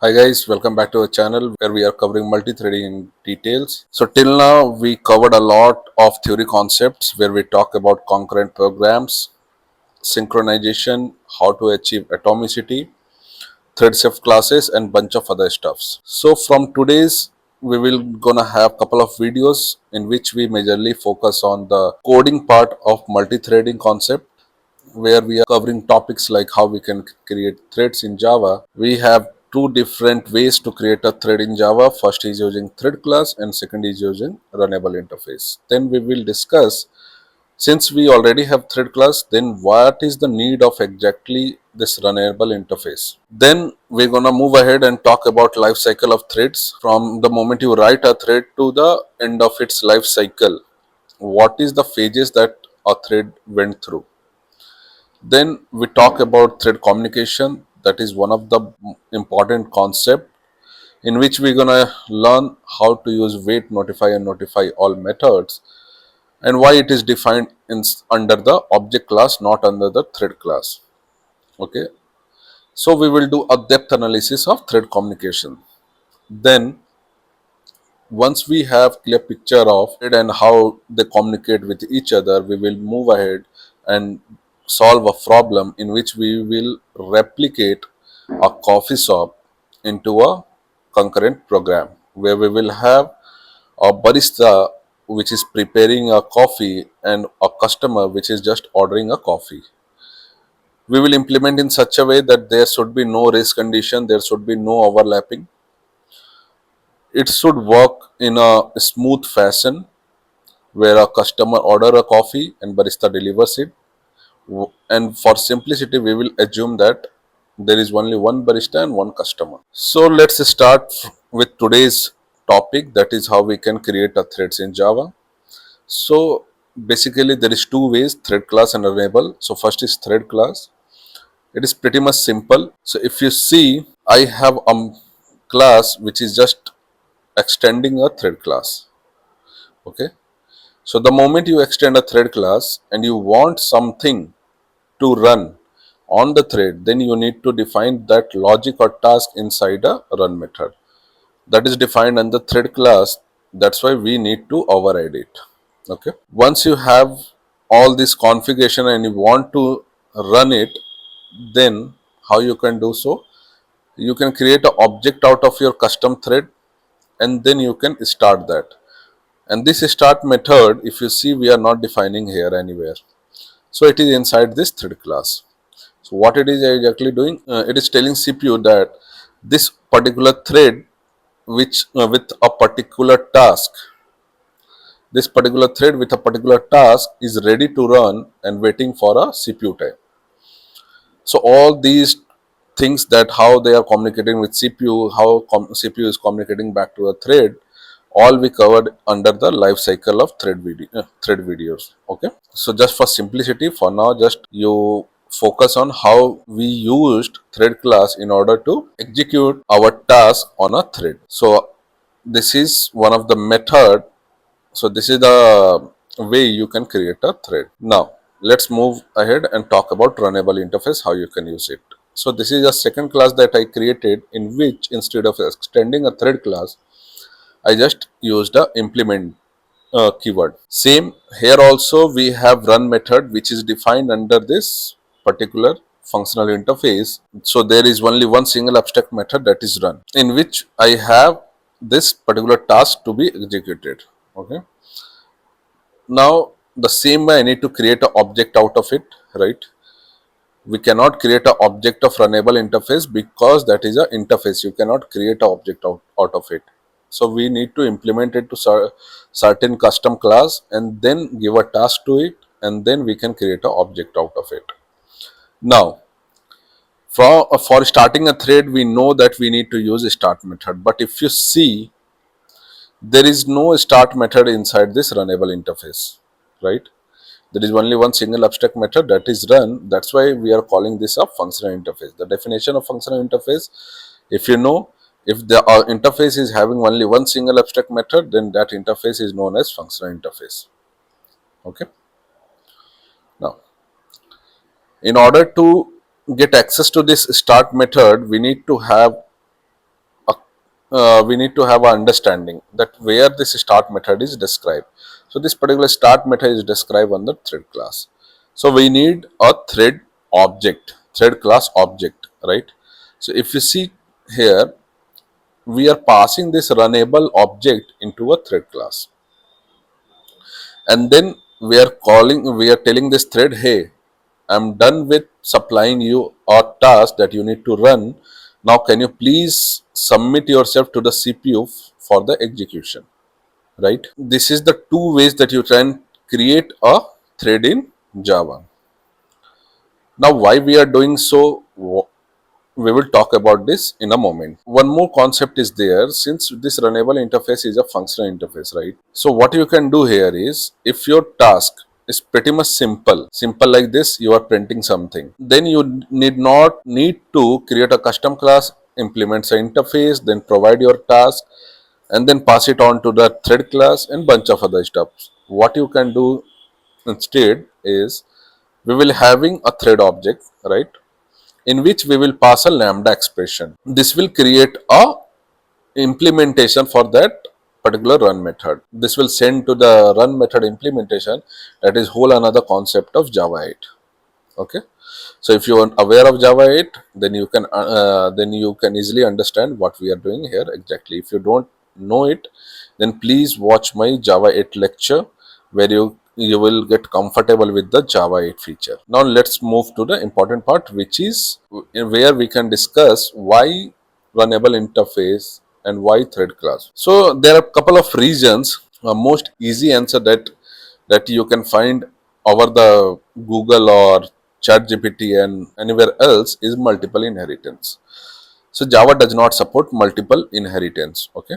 Hi guys, welcome back to our channel where we are covering multi-threading in details. So till now we covered a lot of theory concepts where we talk about concurrent programs, synchronization, how to achieve atomicity, thread shift classes and bunch of other stuffs. So from today's we will gonna have couple of videos in which we majorly focus on the coding part of multi-threading concept where we are covering topics like how we can create threads in Java. We have two different ways to create a thread in Java. First is using thread class and second is using runnable interface. Then we will discuss, since we already have thread class, then what is the need of exactly this runnable interface. Then we're gonna move ahead and talk about life cycle of threads from the moment you write a thread to the end of its life cycle. What is the phases that a thread went through. Then we talk about thread communication. That is one of the important concept in which we're gonna learn how to use wait, notify, and notify all methods, and why it is defined under the object class, not under the thread class. Okay, so we will do a depth analysis of thread communication. Then once we have clear picture of it and how they communicate with each other, we will move ahead and solve a problem in which we will replicate a coffee shop into a concurrent program where we will have a barista which is preparing a coffee and a customer which is just ordering a coffee. We will implement in such a way that there should be no race condition, there should be no overlapping. It should work in a smooth fashion where a customer order a coffee and barista delivers it. And for simplicity, we will assume that there is only one barista and one customer. So let's start with today's topic, that is how we can create a threads in Java. So basically there is two ways, thread class and enable. So first is thread class. It is pretty much simple. So if you see, I have a class which is just extending a thread class. Okay, so the moment you extend a thread class and you want something to run on the thread, then you need to define that logic or task inside a run method. That is defined under thread class. That's why we need to override it. Okay. Once you have all this configuration and you want to run it, then how you can do so? You can create an object out of your custom thread and then you can start that. And this start method, if you see, we are not defining here anywhere. So it is inside this thread class. So what it is exactly doing? It is telling CPU that this particular thread, which with a particular task, this particular thread with a particular task is ready to run and waiting for a CPU time. So all these things, that how they are communicating with CPU, how CPU is communicating back to a thread, all we covered under the life cycle of thread videos. Okay, so just for simplicity, for now, just you focus on how we used thread class in order to execute our task on a thread. So this is one of the method. So this is the way you can create a thread. Now let's move ahead and talk about runnable interface, how you can use it. So this is a second class that I created, in which instead of extending a thread class, I just used a implement keyword. Same here also, we have run method which is defined under this particular functional interface. So there is only one single abstract method, that is run, in which I have this particular task to be executed. Okay. Now the same way I need to create an object out of it, right? We cannot create an object of runnable interface because that is an interface. You cannot create an object out of it. So we need to implement it to certain custom class and then give a task to it, and then we can create an object out of it. Now for starting a thread, we know that we need to use a start method, but if you see, there is no start method inside this runnable interface, right? There is only one single abstract method, that is run. That's why we are calling this a functional interface. The definition of functional interface, if you know, if the interface is having only one single abstract method, then that interface is known as functional interface. Okay. Now, in order to get access to this start method, we need to have we need to have an understanding that where this start method is described. So this particular start method is described on the thread class. So we need a thread object, thread class object, right? So if you see here, we are passing this runnable object into a thread class, and then we are telling this thread, hey, I'm done with supplying you a task that you need to run. Now can you please submit yourself to the CPU for the execution, right? This is the two ways that you can create a thread in Java. Now why we are doing so, we will talk about this in a moment. One more concept is there, since this runnable interface is a functional interface, right? So what you can do here is, if your task is pretty much simple like this, you are printing something, then you need to create a custom class, implement an interface, then provide your task, and then pass it on to the thread class and bunch of other stuff. What you can do instead is, we will having a thread object, right, in which we will pass a lambda expression. This will create a implementation for that particular run method. This will send to the run method implementation. That is whole another concept of Java 8. Okay. So if you are aware of Java 8, then you can easily understand what we are doing here exactly. If you don't know it, then please watch my Java 8 lecture, where you will get comfortable with the Java 8 feature. Now let's move to the important part, which is where we can discuss why runnable interface and why thread class. So there are a couple of reasons. Most easy answer that you can find over the Google or ChatGPT and anywhere else is multiple inheritance. So Java does not support multiple inheritance. Okay,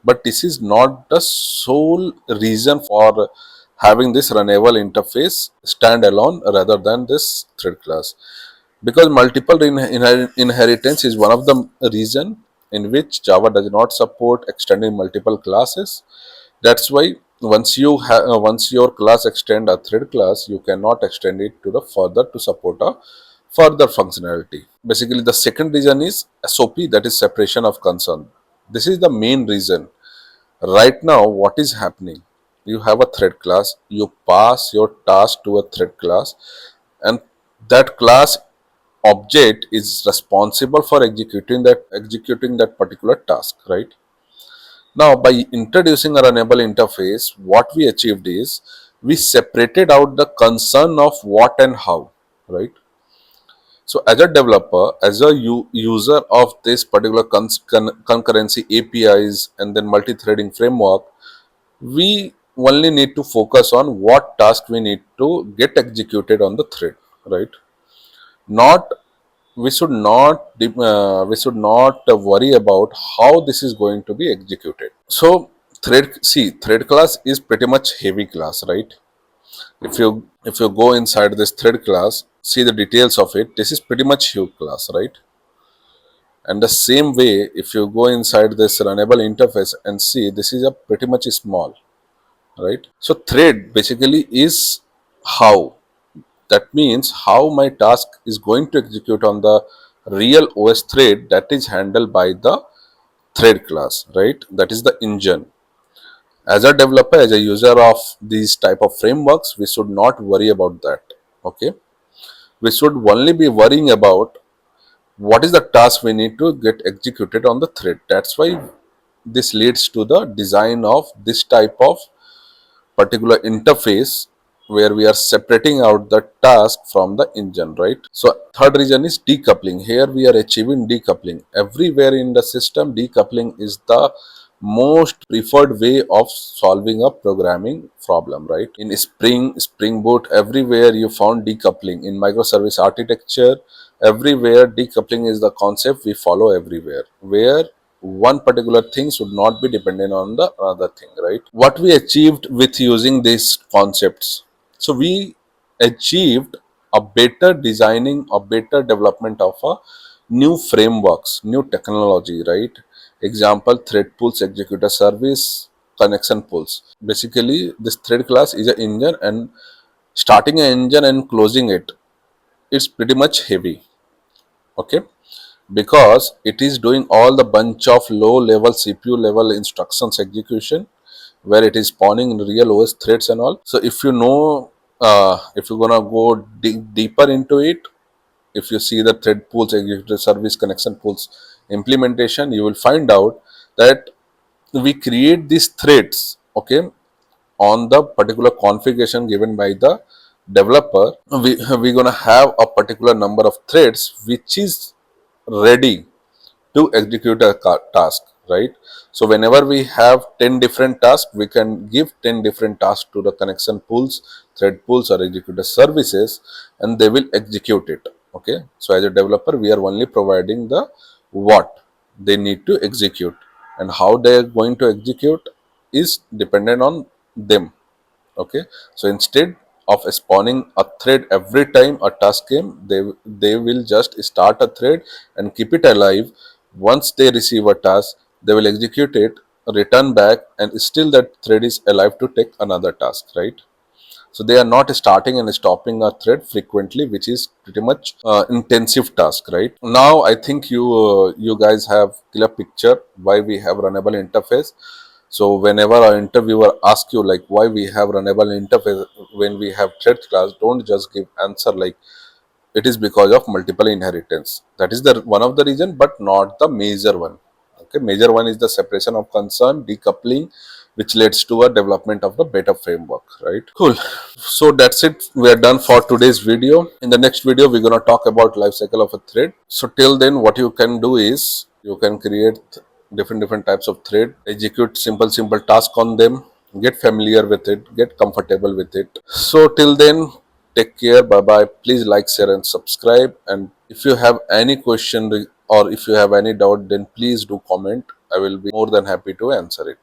but this is not the sole reason for having this runnable interface standalone rather than this thread class, because multiple inheritance is one of the reason in which Java does not support extending multiple classes. That's why once your class extend a thread class, you cannot extend it to the further to support a further functionality. Basically, the second reason is SOP, that is separation of concern. This is the main reason. Right now, what is happening? You have a thread class, you pass your task to a thread class, and that class object is responsible for executing that particular task, right? Now, by introducing a runnable interface, what we achieved is, we separated out the concern of what and how, right? So, as a developer, as a user of this particular concurrency APIs and then multi-threading framework, we only need to focus on what task we need to get executed on the thread, right? Not we should not worry about how this is going to be executed. So thread class is pretty much heavy class, right? If you go inside this thread class, see the details of it, this is pretty much huge class, right? And the same way, if you go inside this runnable interface and see, this is a pretty much small, right? So thread basically is how, that means how my task is going to execute on the real OS thread that is handled by the thread class, right? That is the engine. As a developer, as a user of these type of frameworks, we should not worry about that. Okay, we should only be worrying about what is the task we need to get executed on the thread. That's why this leads to the design of this type of particular interface, where we are separating out the task from the engine, right? So third reason is decoupling. Here we are achieving decoupling. Everywhere in the system, decoupling is the most preferred way of solving a programming problem, right? In Spring Boot, everywhere you found decoupling. In microservice architecture, everywhere decoupling is the concept we follow everywhere, where one particular thing should not be dependent on the other thing, right? What we achieved with using these concepts, so we achieved a better designing, a better development of a new frameworks, new technology, right? Example, thread pools, executor service, connection pools. Basically, this thread class is an engine, and starting an engine and closing it, it's pretty much heavy. Okay, because it is doing all the bunch of low level CPU level instructions execution where it is spawning in real OS threads and all. So if you know, if you're gonna go deeper into it, if you see the thread pools, executive service connection pools implementation, you will find out that we create these threads, okay, on the particular configuration given by the developer. We're gonna have a particular number of threads which is ready to execute a task, right? So whenever we have 10 different tasks, we can give 10 different tasks to the connection pools, thread pools, or executor services, and they will execute it. Okay, so as a developer, we are only providing the what they need to execute, and how they are going to execute is dependent on them. Okay, so instead of spawning a thread every time a task came, they will just start a thread and keep it alive. Once they receive a task, they will execute it, return back, and still that thread is alive to take another task, right? So they are not starting and stopping a thread frequently, which is pretty much intensive task, right? Now I think you guys have clear picture why we have runnable interface. So whenever our interviewer asks you like why we have runnable interface when we have thread class, don't just give answer like it is because of multiple inheritance. That is the one of the reason, but not the major one. Okay, major one is the separation of concern, decoupling, which leads to a development of the better framework, right? Cool. So that's it. We are done for today's video. In the next video, we're gonna talk about life cycle of a thread. So till then, what you can do is you can create different types of thread, execute simple task on them, get familiar with it, get comfortable with it. So till then, take care. Bye bye. Please like, share, and subscribe. And if you have any question or if you have any doubt, then please do comment. I will be more than happy to answer it.